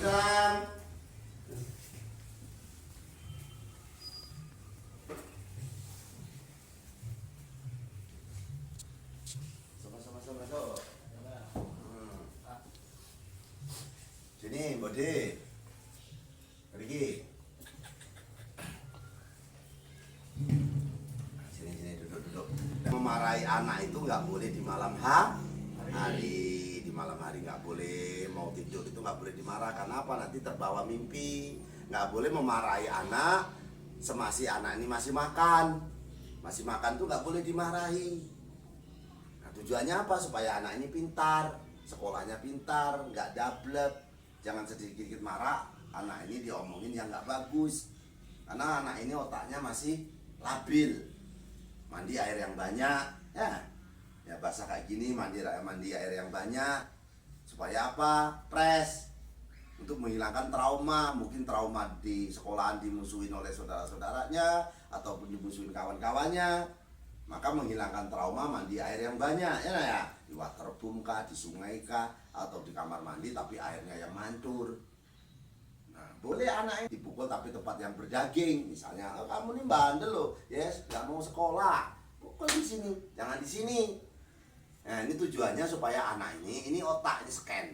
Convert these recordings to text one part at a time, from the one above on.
Waalaikumsalam. Masuk. Sini, Bode. Pergi. Sini, duduk. Memarahi anak itu nggak boleh di malam hari. Di malam hari nggak boleh. Mau tidur itu nggak boleh dimarah. Karena apa? Nanti terbawa mimpi. Nggak boleh memarahi anak semasi anak ini masih makan. Masih makan tuh nggak boleh dimarahi. Nah, tujuannya apa? Supaya anak ini pintar, sekolahnya pintar, nggak dablek. Jangan sedikit-sedikit marah, anak ini diomongin yang nggak bagus. Karena anak ini otaknya masih labil. Mandi air yang banyak, ya basah kayak gini, mandi air yang banyak. Supaya apa? Pres. Untuk menghilangkan trauma, mungkin trauma di sekolahan dimusuhin oleh saudara-saudaranya ataupun dimusuhin kawan-kawannya. Maka menghilangkan trauma mandi air yang banyak, ya di waterboom kah, di sungai kah, atau di kamar mandi tapi airnya yang mancur. Nah, boleh anak ini dipukul tapi tempat yang berdaging. Misalnya, kamu ini bandel loh, yes, nggak mau sekolah, pukul di sini, jangan di sini. Nah, ini tujuannya supaya anak ini otaknya scan,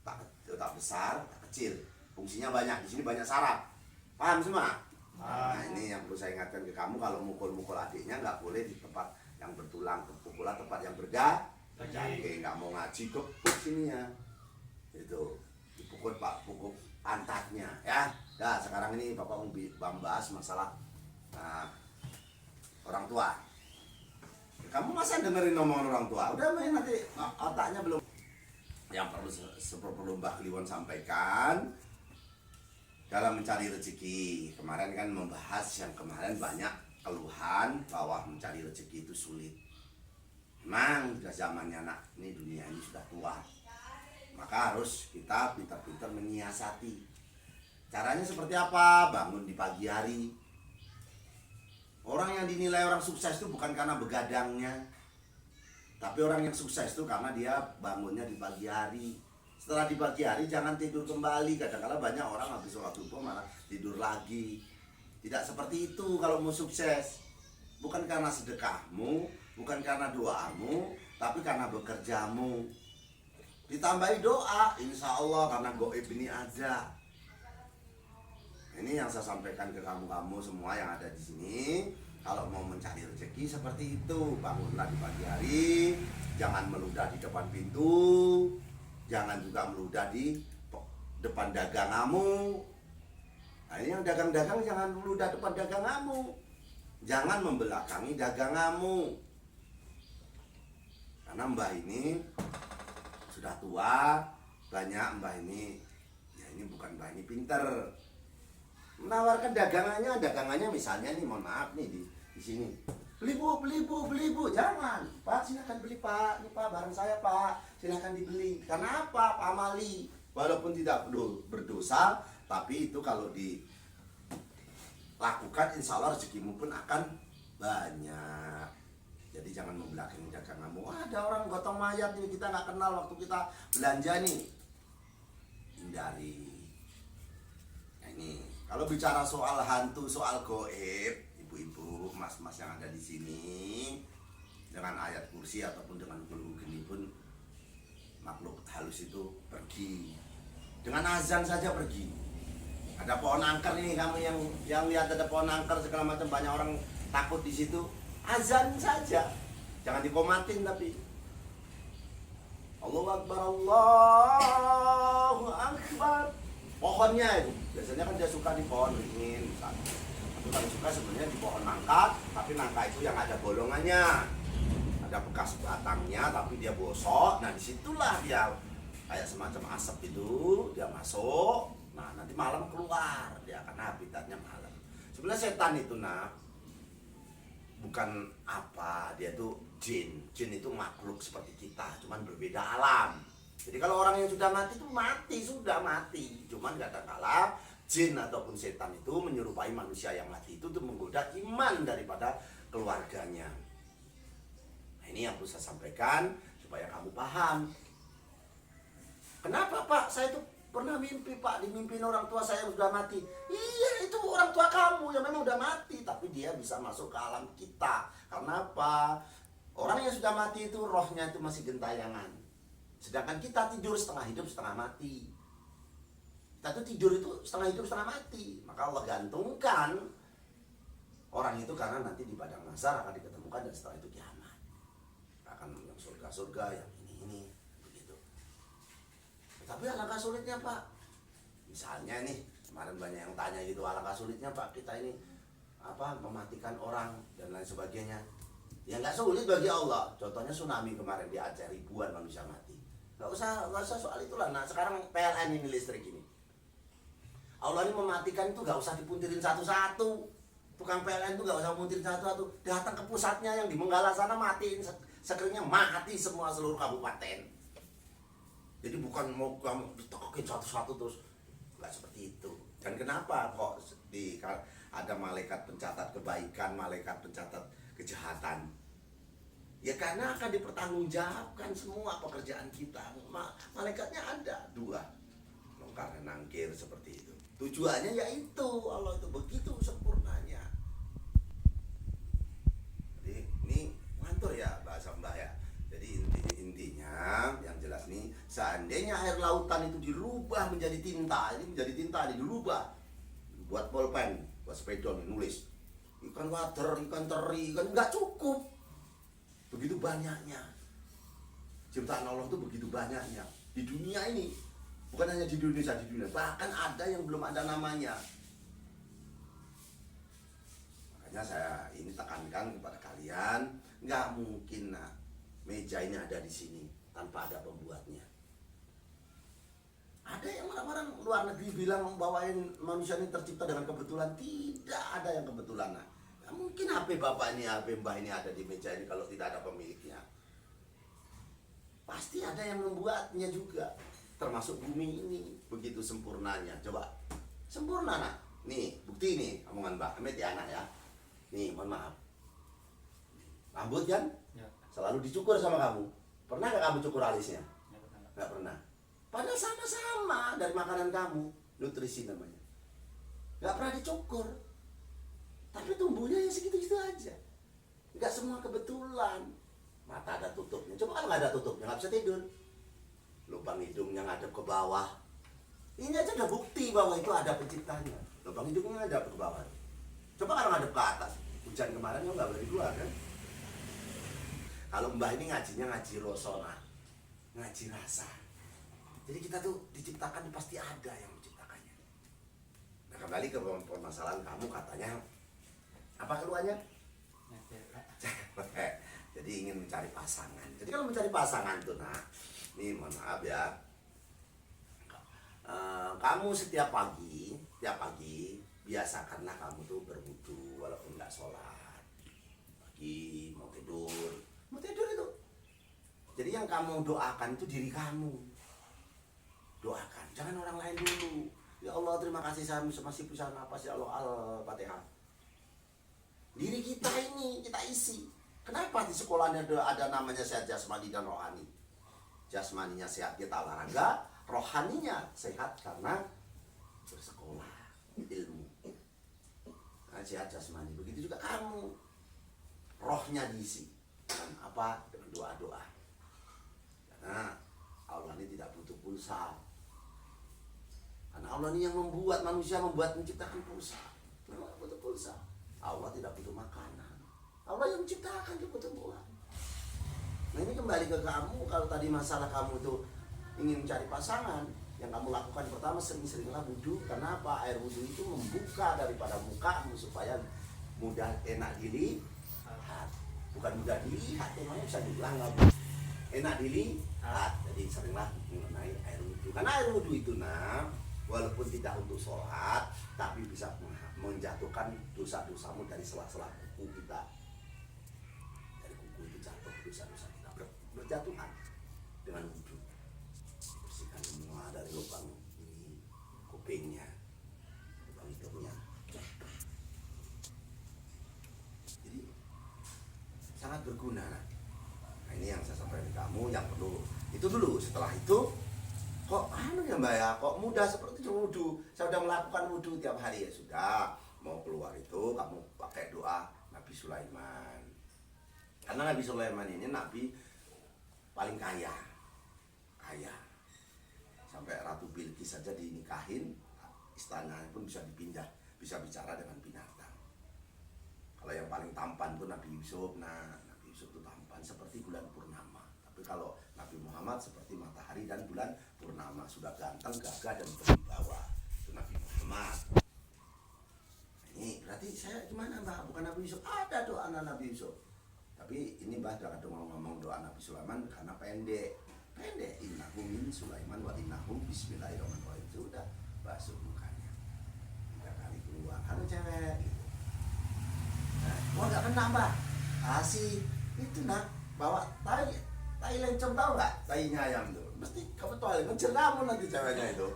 otak besar, otak kecil, fungsinya banyak. Di sini banyak saraf, paham semua? Nah, ini yang perlu saya ingatkan ke kamu, kalau mukul-mukul adiknya nggak boleh di tempat yang bertulang, pukulan tempat yang berdaging. Nggak mau ngaji, kepuk sini ya, itu dipukul pak, pukul pantatnya, ya. Nah, sekarang ini bapak mau bahas masalah orang tua. Kamu masa dengerin omongan orang tua? Udah main nanti otaknya belum. Yang perlu Mbak Kliwon sampaikan dalam mencari rezeki. Kemarin kan membahas yang kemarin banyak keluhan bahwa mencari rezeki itu sulit. Memang sudah zamannya anak ini, dunia ini sudah tua. Maka harus kita pintar-pintar menyiasati. Caranya seperti apa? Bangun di pagi hari. Orang yang dinilai orang sukses itu bukan karena begadangnya, tapi orang yang sukses itu karena dia bangunnya di pagi hari. Setelah di pagi hari jangan tidur kembali. Kadang-kadang banyak orang habis sholat subuh malah tidur lagi. Tidak seperti itu kalau mau sukses. Bukan karena sedekahmu, bukan karena doamu, tapi karena bekerjamu. Ditambahi doa, insya Allah, karena goib ini ada. Ini yang saya sampaikan ke kamu-kamu semua yang ada di sini. Kalau mau mencari rezeki seperti itu, bangunlah di pagi hari, jangan meludah di depan pintu, jangan juga meludah di depan dagangamu. Nah, ini yang dagang-dagang jangan meludah depan dagangamu, jangan membelakangi dagangamu. Karena mbah ini sudah tua, banyak mbah ini, ya ini bukan mbah ini pinter. Menawarkan dagangannya misalnya nih, mohon maaf nih di sini. Beli bu, jangan. Pak, silakan beli Pak. Ini Pak, barang saya Pak. Silakan dibeli. Karena apa? Pak Amali. Walaupun tidak berdosa, tapi itu kalau dilakukan insya Allah rezekimu pun akan banyak. Jadi jangan membelakangi daganganmu. Wah, ada orang gotong mayat ini, kita nggak kenal waktu kita belanja nih. Hindari. Nah, ini. Kalau bicara soal hantu, soal goib, ibu-ibu, mas-mas yang ada di sini, dengan ayat kursi ataupun dengan gulu geni pun makhluk halus itu pergi. Dengan azan saja pergi. Ada pohon angker ini, kamu yang lihat ada pohon angker segala macam, banyak orang takut di situ. Azan saja, jangan dikomatin tapi. Allahu Akbar, Allahu Akbar. Pohonnya itu biasanya kan dia suka di pohon ringin misalnya. Tapi kalau suka sebenarnya di pohon nangka, tapi nangka itu yang ada bolongannya, ada bekas batangnya tapi dia bosok. Nah disitulah dia kayak semacam asap itu, dia masuk. Nah nanti malam keluar dia, karena habitatnya malam. Sebenarnya setan itu bukan apa, dia tuh jin. Jin itu makhluk seperti kita, cuman berbeda alam. Jadi kalau orang yang sudah mati itu sudah mati. Cuman kadang-kala jin ataupun setan itu menyerupai manusia yang mati itu untuk menggoda iman daripada keluarganya. Nah, ini yang perlu saya sampaikan supaya kamu paham. Kenapa Pak? Saya itu Pernah mimpi Pak, dimimpin orang tua saya yang sudah mati. Iya, itu orang tua kamu yang memang udah mati, tapi dia bisa masuk ke alam kita. Karena apa? Orang yang sudah mati itu rohnya itu masih gentayangan. Sedangkan kita tidur setengah hidup setengah mati. Kita tuh tidur itu setengah hidup setengah mati. Maka Allah gantungkan orang itu karena nanti di padang mahsyar akan diketemukan dan setelah itu kiamat. Akan yang surga-surga, yang ini begitu. Tapi alangkah sulitnya Pak. Misalnya nih, kemarin banyak yang tanya gitu, alangkah sulitnya Pak kita ini mematikan orang dan lain sebagainya. Ya nggak sulit bagi Allah. Contohnya tsunami kemarin di Aceh, ribuan manusia mati. Nggak usah soal itulah. Nah sekarang PLN ini listrik ini. Allah ini mematikan itu nggak usah dipuntirin satu-satu. Tukang PLN itu nggak usah muntirin satu-satu. Datang ke pusatnya yang di Menggala sana matiin sekelilingnya, mati semua seluruh kabupaten. Jadi bukan mau kamu ditokokin satu-satu terus, nggak seperti itu. Dan kenapa kok ada malaikat pencatat kebaikan, malaikat pencatat kejahatan? Ya karena akan dipertanggungjawabkan semua pekerjaan kita. Malaikatnya ada 2, longkar dan nangkir seperti itu. Tujuannya yaitu Allah itu begitu sempurnanya. Jadi ini ngantur ya bahasa Mbah ya. Jadi intinya yang jelas nih, seandainya air lautan itu dirubah menjadi tinta, ini menjadi tinta, ini dirubah buat bolpen, buat spidol nulis ikan water, ikan teri, ikan nggak cukup. Begitu banyaknya ciptaan Allah itu, begitu banyaknya di dunia ini. Bukan hanya di Indonesia, di dunia. Bahkan ada yang belum ada namanya. Makanya saya ini tekankan kepada kalian, nggak mungkin meja ini ada di sini tanpa ada pembuatnya. Ada yang orang-orang luar negeri bilang bawain manusia ini tercipta dengan kebetulan. Tidak ada yang kebetulan. Nggak mungkin HP bapak ini, HP mbah ini ada di meja ini kalau tidak ada pemiliknya. Pasti ada yang membuatnya juga. Termasuk bumi ini begitu sempurnanya. Coba sempurna nak. Nih bukti nih omongan Mbak Amit ya anak ya. Nih mohon maaf, rambut kan ya, selalu dicukur sama kamu. Pernah gak kamu cukur alisnya? Gak pernah. Padahal sama-sama dari makanan kamu, nutrisi namanya. Gak pernah dicukur. Tapi tumbuhnya ya segitu-gitu aja. Gak semua kebetulan. Mata ada tutupnya. Coba kalau gak ada tutupnya gak bisa tidur. Lubang hidungnya ngadep ke bawah. Ini aja udah bukti bahwa itu ada penciptanya. Lubang hidungnya ngadep ke bawah. Coba kalau ngadep ke atas. Hujan kemarin nggak boleh keluar kan? Kalau Mbah ini ngajinya ngaji rosona, ngaji rasa. Jadi kita tuh diciptakan pasti ada yang menciptakannya. Nah kembali ke permasalahan kamu katanya apa keluarnya? Jadi ingin mencari pasangan. Jadi kalau mencari pasangan tuh ini mohon maaf ya, kamu setiap pagi biasakanlah kamu tuh berwudu walaupun nggak sholat. Pagi mau tidur itu. Jadi yang kamu doakan itu diri kamu. Doakan, jangan orang lain dulu. Ya Allah terima kasih saya masih bisa napas ya Allah, Al-Fatihah. Diri kita ini kita isi. Kenapa di sekolahnya ada namanya sehat jasmani dan rohani? Jasmaninya sehat kita olahraga, rohaninya sehat karena bersekolah, ilmu. Nah, sehat jasmani, begitu juga kamu. Rohnya diisi dengan apa? Dengan doa-doa. Karena Allah ini tidak butuh pulsa. Karena Allah ini yang membuat manusia, menciptakan pulsa. Memang butuh pulsa. Allah tidak butuh makanan. Allah yang menciptakan, dia butuh buah. Nah ini kembali ke kamu. Kalau tadi masalah kamu tuh ingin mencari pasangan, yang kamu lakukan pertama sering-seringlah wudu. Karena apa? Air wudu itu membuka daripada mukamu supaya mudah enak dilihat. Bukan mudah dilihat, emangnya bisa dibilang nggak? Enak dilihat. Jadi seringlah mengenai air wudu. Karena air wudu itu walaupun tidak untuk sholat, tapi bisa menjatuhkan dosa-dosamu dari sela-sela kuku kita. Dari kuku itu jatuh dosa-dosa kita berjatuhan dengan wudhu. Bersihkan semua dari lubang ini, kupingnya, lubang hidungnya. Jadi sangat berguna. Nah ini yang saya sampaikan ke kamu yang perlu itu dulu. Setelah itu kok anu ya Mbak ya, kok mudah seperti wudhu. Saya sudah melakukan wudhu tiap hari. Ya sudah, mau keluar itu kamu pakai doa Nabi Sulaiman. Karena Nabi Sulaiman ini nabi paling kaya. Sampai Ratu Bilqis saja dinikahin, istananya pun bisa dipindah, bisa bicara dengan binatang. Kalau yang paling tampan itu Nabi Yusuf. Nah, Nabi Yusuf itu tampan seperti bulan purnama. Tapi kalau Nabi Muhammad seperti matahari dan bulan purnama, sudah ganteng, gagah dan berwibawa. Itu Nabi Muhammad. Ini berarti saya gimana Mbak? Bukan Nabi Yusuf. Ada doa Nabi Yusuf. Tapi ini Mbah jangan ngomong doa Nabi Sulaiman karena pendek. Innahu min Sulaiman wa innahu bismillahirrahmanirrahim. Sudah basuh mukanya 3 kali keluar. Halo cewek gitu. Nah, nggak kena Mbah. Kasih itu nak bawa tai lencong, tahu nggak? Tainya ayam tuh. Mesti kamu tuh ngejar kamu nanti ceweknya itu.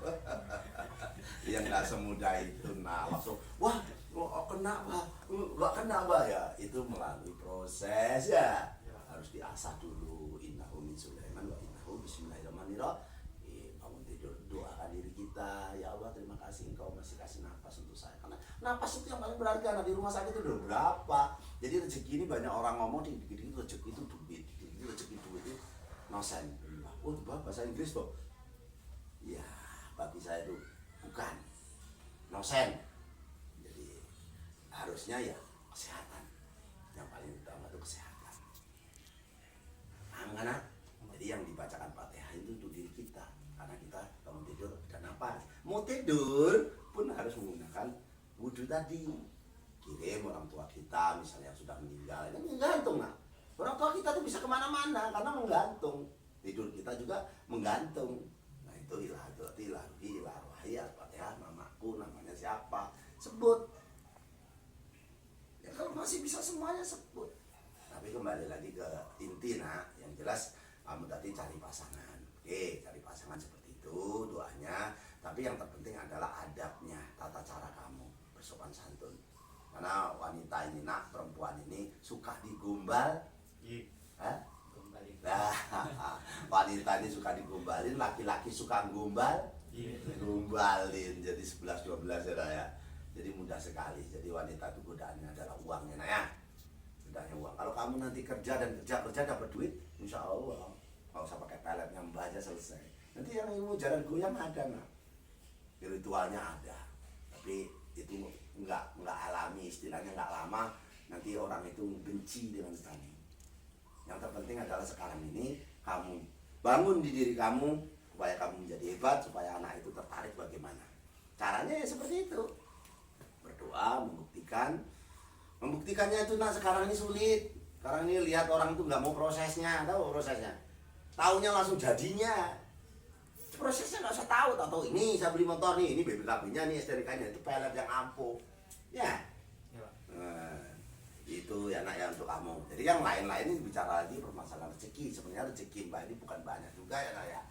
Yang nggak semudah itu. Nah langsung wah kena Mbah. Nggak kena Mbah ya. Itu melalui proses ya. Harus diasah dulu. Innahu min Sulaiman wa innahu bismillahirrahmanirrahim. Bangun tidur, doakan diri kita. Ya Allah, terima kasih Engkau masih kasih nafas untuk saya. Karena nafas itu yang paling berharga. Nah, di rumah sakit itu udah berapa? Jadi rezeki ini banyak orang ngomong dikit-dikit rezeki itu duit, dikit-dikit rezeki duit itu nosen. Oh, bahasa Inggris tuh. Ya, bagi saya itu bukan nosen. Jadi harusnya ya kesehatan. Yang paling utama itu kesehatan. Karena jadi yang dibacakan Fatihah itu untuk diri kita, karena kita bangun tidur dan nafas. Mau tidur pun harus menggunakan wudhu tadi. Kirim orang tua kita misalnya yang sudah meninggal, kan menggantung nah. Orang tua kita tuh bisa kemana-mana karena menggantung. Tidur kita juga menggantung. Nah itu ilahi Al-Fatihah, mamaku namanya siapa, sebut. Ya kalau masih bisa semuanya sebut. Tapi kembali lagi ke inti nak, yang jelas kamu tadi cari pasangan. Oke, cari pasangan seperti itu doanya. Tapi yang terpenting adalah adabnya, tata cara kamu bersopan santun. Karena wanita ini nak, perempuan ini suka digombal. Nah, wanita ini suka digombalin, laki-laki suka gombal, gombalin. Jadi 11-12 ya. Jadi mudah sekali. Jadi wanita itu godaannya adalah uangnya nah ya. Uang. Kalau kamu nanti kerja dapat duit, insya Allah nggak usah pakai peletnya Mbah aja selesai. Nanti yang ilmu jalan goyang ada nggak? Ritualnya ada, tapi itu nggak alami, istilahnya nggak lama. Nanti orang itu benci dengan kamu. Yang terpenting adalah sekarang ini kamu bangun di diri kamu supaya kamu menjadi hebat, supaya anak itu tertarik bagaimana. Caranya ya seperti itu, berdoa, membuktikannya itu nah sekarang ini sulit. Sekarang ini lihat orang itu nggak mau prosesnya, tahu prosesnya, taunya langsung jadinya. Prosesnya nggak usah tahu ini saya beli motor nih, ini BPKB-nya nih, STNK-nya itu pelet yang ampuh ya. Nah, itu ya nak ya untuk kamu. Jadi yang lain-lain ini bicara lagi permasalahan rezeki. Sebenarnya rezeki Mbak ini bukan banyak juga ya nak ya,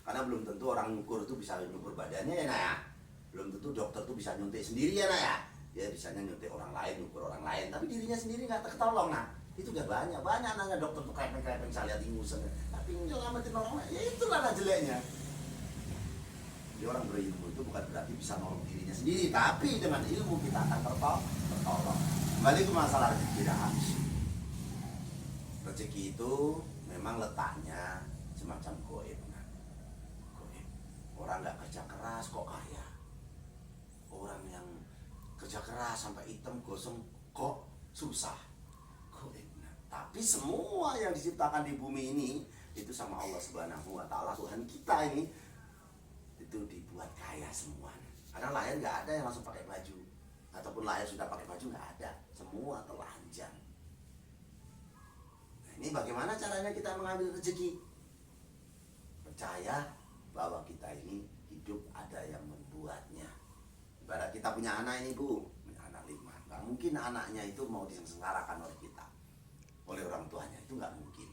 karena belum tentu orang ngukur itu bisa ngukur badannya ya nak ya. Belum tentu dokter tuh bisa nyuntik sendiri ya nak ya. Dia bisanya nyuntik orang lain, ngukur orang lain, tapi dirinya sendiri nggak tertolong. Nah itu udah banyak nanya dokter tuh krepeng saya lihat ingusan, tapi nyelamatin orang lain, ya itulah lah jeleknya. Jadi orang berilmu itu bukan berarti bisa nolong dirinya sendiri, tapi dengan ilmu kita akan tertolong. Kembali ke masalah rezeki dan rezeki itu memang letaknya semacam goib. Orang nggak kerja keras kok kaya. Orang yang kerja keras sampai hitam gosong kok susah. Tapi semua yang diciptakan di bumi ini itu sama Allah Subhanahu wa Ta'ala, Tuhan kita ini, itu dibuat kaya semua. Karena lahir nggak ada yang langsung pakai baju, ataupun lahir sudah pakai baju, nggak ada. Semua telanjang. Nah, ini bagaimana caranya kita mengambil rezeki? Percaya bahwa kita ini hidup ada yang membuatnya. Ibarat kita punya anak ini Bu, punya anak 5, nggak mungkin anaknya itu mau disengsarakan oleh kita, oleh orang tuanya, itu nggak mungkin.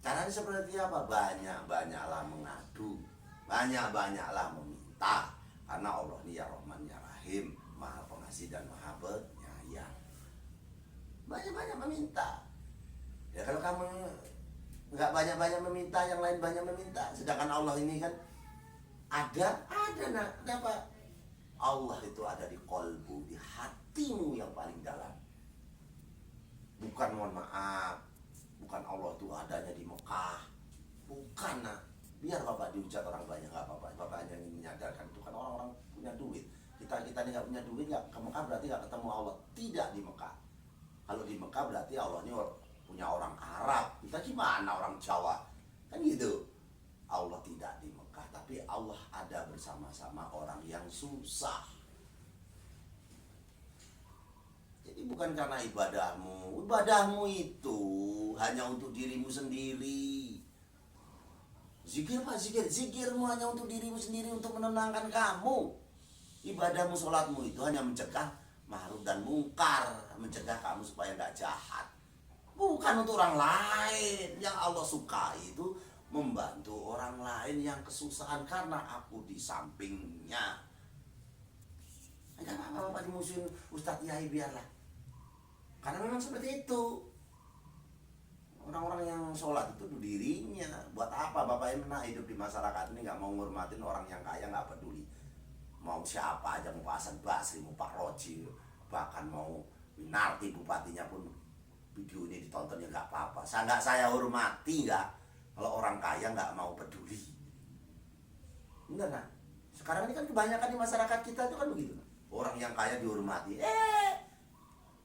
Caranya seperti apa? Banyak-banyaklah mengadu, banyak-banyaklah meminta, karena Allah ini ya Rahman ya Rahim, Maha Pengasih dan Maha Penyayang. Banyak-banyak meminta. Ya kalau kamu nggak banyak-banyak meminta, yang lain banyak meminta. Sedangkan Allah ini kan ada nak. Kenapa? Allah itu ada di kolbu, di hatimu yang paling dalam. Bukan, mohon maaf, bukan Allah itu adanya di Mekah. Bukan nak. Biar Bapak dihujat orang banyak, nggak apa-apa. Bapak hanya ingin menyadarkan itu kan orang-orang punya duit. Kita ini nggak punya duit, nggak ke Mekah berarti nggak ketemu Allah. Tidak di Mekah. Kalau di Mekah berarti Allah ini punya orang Arab. Kita gimana orang Jawa? Kan gitu. Allah tidak di Mekah, tapi Allah ada bersama-sama orang yang susah. Jadi bukan karena ibadahmu itu hanya untuk dirimu sendiri. Zikir pak, zikirmu hanya untuk dirimu sendiri, untuk menenangkan kamu. Ibadahmu, sholatmu itu hanya mencegah ma'ruf dan mungkar, mencegah kamu supaya nggak jahat. Bukan untuk orang lain. Yang Allah suka itu membantu orang lain yang kesusahan karena aku di sampingnya. Enggak apa-apa dimusuhin Ustadz Yai, biarlah. Karena memang seperti itu. Orang-orang yang sholat itu dirinya. Buat apa Bapak Emna hidup di masyarakat ini nggak mau ngurmatin orang yang kaya, nggak peduli. Mau siapa aja, mau Pak Hasan Basri, mau Pak Roji, bahkan mau Winarti bupatinya pun video ini ditonton ya nggak apa-apa. Saya hormati nggak kalau orang kaya nggak mau peduli. Bener nah. Sekarang ini kan kebanyakan di masyarakat kita itu kan begitu. Orang yang kaya dihormati,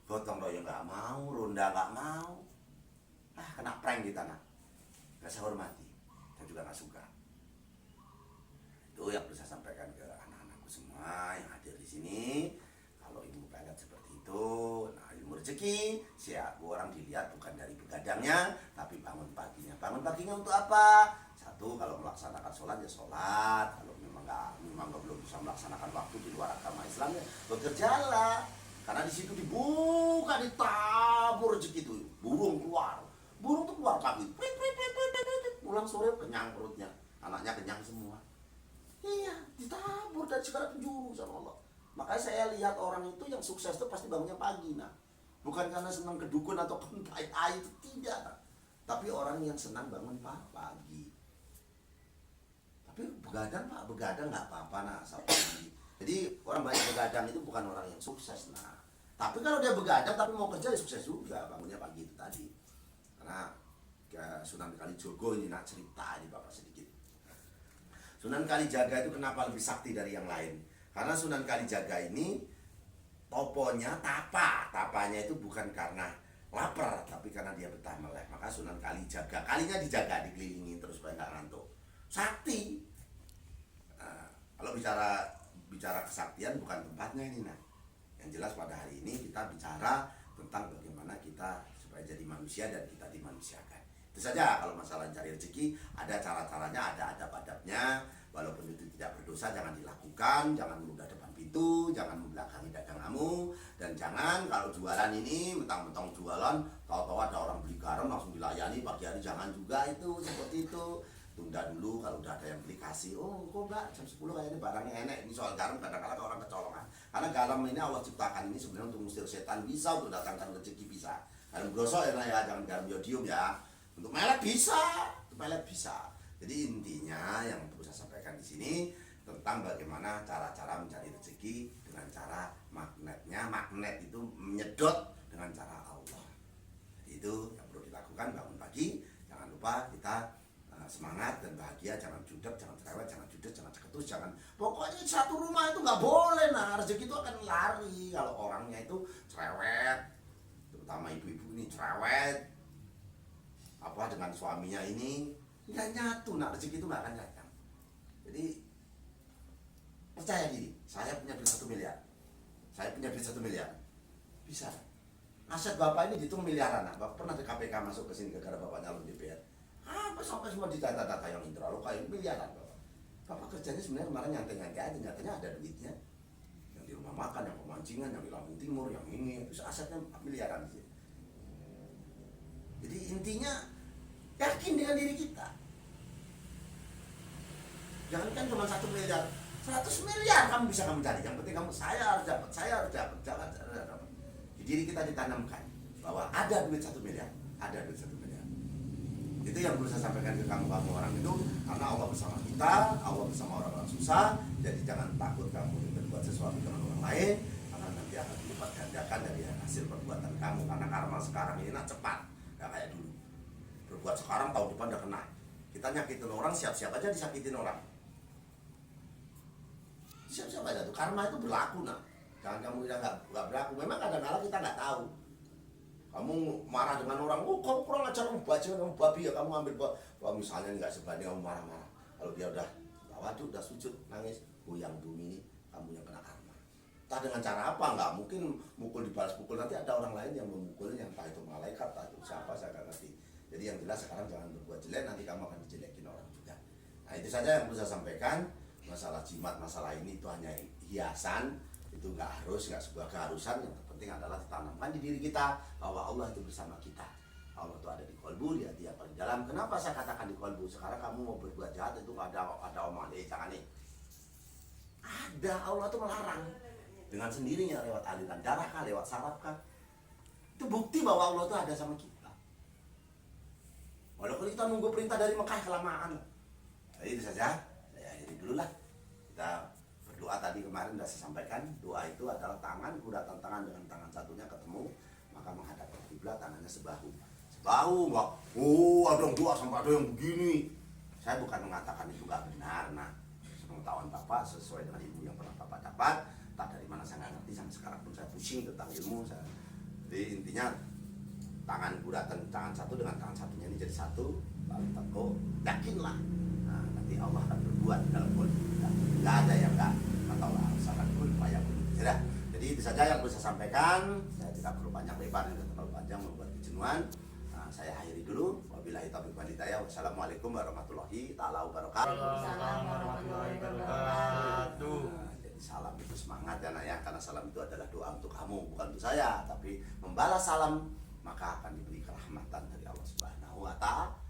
gotong royong nggak mau, ronda nggak mau. Kena prank kita nak. Nggak saya hormati, saya juga nggak suka. Itu yang perlu saya sampaikan ke anak-anakku semua yang hadir di sini. Kalau ilmu pelet seperti itu, nah ilmu rezeki, siap orang dilihat bukan dari begadangnya, tapi bangun paginya. Bangun paginya untuk apa? Satu, kalau melaksanakan sholat ya sholat. Kalau memang belum bisa melaksanakan waktu di luar agama Islam ya bekerjalah. Karena di situ dibuka, ditabur rezeki itu. Burung tuh keluar kaki, pulang sore kenyang perutnya, anaknya kenyang semua. Iya, ditabur dari segala penjuru sama Allah. Makanya saya lihat orang itu yang sukses itu pasti bangunnya pagi, nah. Bukan karena senang ke dukun atau ke tai itu tidak, nah. Tapi orang yang senang bangun pagi. Tapi begadang nggak apa-apa, nah. Jadi orang banyak begadang itu bukan orang yang sukses, nah. Tapi kalau dia begadang tapi mau kerja ya sukses juga, bangunnya pagi itu tadi. Karena Sunan Kalijogo ini nak cerita ini Bapak sedikit. Sunan Kalijaga itu kenapa lebih sakti dari yang lain? Karena Sunan Kalijaga ini toponya tapanya itu bukan karena lapar, tapi karena dia betah melek. Maka Sunan Kalijaga, kalinya dijaga, dikelilingi terus supaya nggak ngantuk. Sakti. Nah, kalau bicara kesaktian bukan tempatnya ini nah. Yang jelas pada hari ini kita bicara tentang bagaimana kita supaya jadi manusia dan kita dimanusiakan. Itu saja. Kalau masalah cari rezeki ada cara-caranya, ada adab-adabnya. Walaupun itu tidak berdosa jangan dilakukan, jangan meludah depan pintu, jangan membelakangi daganganmu, dan jangan kalau jualan ini mentang-mentang jualan tahu-tahu ada orang beli garam langsung dilayani pagi hari, jangan juga itu seperti itu. Tunda dulu, kalau udah ada yang beli kasih. Oh kok mbak jam 10 kayaknya barangnya enak. Ini soal garam kadang-kadang orang kecolongan. Karena garam ini Allah ciptakan ini sebenarnya untuk mengusir setan, bisa untuk datangkan rezeki, bisa. Garam gosok ya, jangan garam yodium ya. Untuk melet bisa. Jadi intinya yang perlu saya sampaikan di sini tentang bagaimana cara-cara mencari rezeki dengan cara magnetnya. Magnet itu menyedot dengan cara Allah. Jadi itu yang perlu dilakukan, bangun pagi. Jangan lupa kita semangat dan bahagia, jangan judet, jangan cerewet, jangan judes, jangan ceketus, jangan pokoknya satu rumah itu nggak boleh. Nah rezeki itu akan lari kalau orangnya itu cerewet, terutama ibu-ibu ini cerewet apa dengan suaminya ini nggak nyatu, nah rezeki itu nggak akan datang. Jadi percaya diri, saya punya duit 1 miliar, saya punya duit 1 miliar, bisa. Aset bapak ini dihitung miliaran, nah bapak pernah di KPK masuk ke sini gara-gara bapak nyalon DPR. Apa sampai semua data-data yang intro kayak miliaran bapak kerjanya sebenarnya kemarin nyantai-nyantai aja, nyatanya ada duitnya yang di rumah makan, yang pemancingan, yang di Lampung Timur, yang ini terus asetnya miliaran sih. Jadi intinya yakin dengan diri kita, jangan kan cuma 1 miliar, 100 miliar kamu bisa cari, yang penting saya harus dapat, jangan dapat. Di diri kita ditanamkan bahwa ada duit 1 miliar, ada duit 1 miliar. Itu yang perlu saya sampaikan ke kamu orang itu, karena Allah bersama kita, Allah bersama orang-orang susah. Jadi jangan takut kamu berbuat sesuatu dengan orang lain, karena nanti akan dilipat gandakan dari hasil perbuatan kamu. Karena karma sekarang ini cepat, gak kayak dulu. Berbuat sekarang tahun depan udah kena. Kita nyakitin orang, siap-siap aja disakitin orang. Siap-siap aja tuh, karma itu berlaku nak. Jangan kamu bilang nggak berlaku. Memang kadang-kadang kita nggak tahu. Kamu marah dengan orang, oh kamu kurang ajar, kamu bajingan, kamu babi ya, kamu ambil misalnya nggak sebanding kamu marah-marah. Kalau dia udah waduh, udah sujud, nangis, oh yang bumi ini kamu yang kena karma. Entah dengan cara apa, nggak mungkin mukul dibalas pukul, nanti ada orang lain yang memukulnya, entah itu malaikat, entah itu siapa, saya nggak ngerti. Jadi yang jelas sekarang jangan berbuat jelek, nanti kamu akan dijelekin orang juga. Nah itu saja yang perlu saya sampaikan. Masalah jimat, masalah ini itu hanya hiasan, itu nggak harus, nggak sebuah keharusan. Yang terpenting adalah ditanamkan di diri kita bahwa Allah itu bersama kita. Allah itu ada di kolbu, di hati yang paling dalam. Kenapa saya katakan di kolbu? Sekarang kamu mau berbuat jahat itu nggak ada omongan, jangan nih. Ada, Allah itu melarang dengan sendirinya lewat aliran darah kah, lewat saraf kah. Itu bukti bahwa Allah itu ada sama kita. Walaupun kita nunggu perintah dari Mekah kelamaan. Jadi itu saja. Jadi dulu lah, kita berdoa tadi kemarin sudah saya sampaikan. Doa itu adalah tangan, guratan tangan dengan tangan satunya ketemu, maka menghadap ke kiblat, tangannya sebahu. Sebahu, enggak, oh ada yang doa sampai ada yang begini. Saya bukan mengatakan itu nggak benar, nah pengetahuan Bapak sesuai dengan ilmu yang pernah Bapak dapat. Tak dari mana saya nggak ngerti, sampai sekarang pun saya pusing tentang ilmu. Jadi intinya tangan guratan tangan satu dengan tangan satunya ini jadi satu, lalu tekuk, yakinlah. Nah, nanti Allah akan berbuat dalam kolbu kita. Nggak ada yang nggak atau asalkan pun upaya pun. Jadi itu saja yang bisa saya sampaikan. Saya tidak perlu panjang lebar dan terlalu panjang membuat kejenuhan. Nah, saya akhiri dulu. Wabillahi taufiq wal hidayah. Wassalamualaikum warahmatullahi taala wabarakatuh. Jadi salam itu semangat ya nak ya, karena salam itu adalah doa untuk kamu, bukan untuk saya. Tapi membalas salam maka akan diberi kerahmatan dari Allah Subhanahu wa Ta'ala.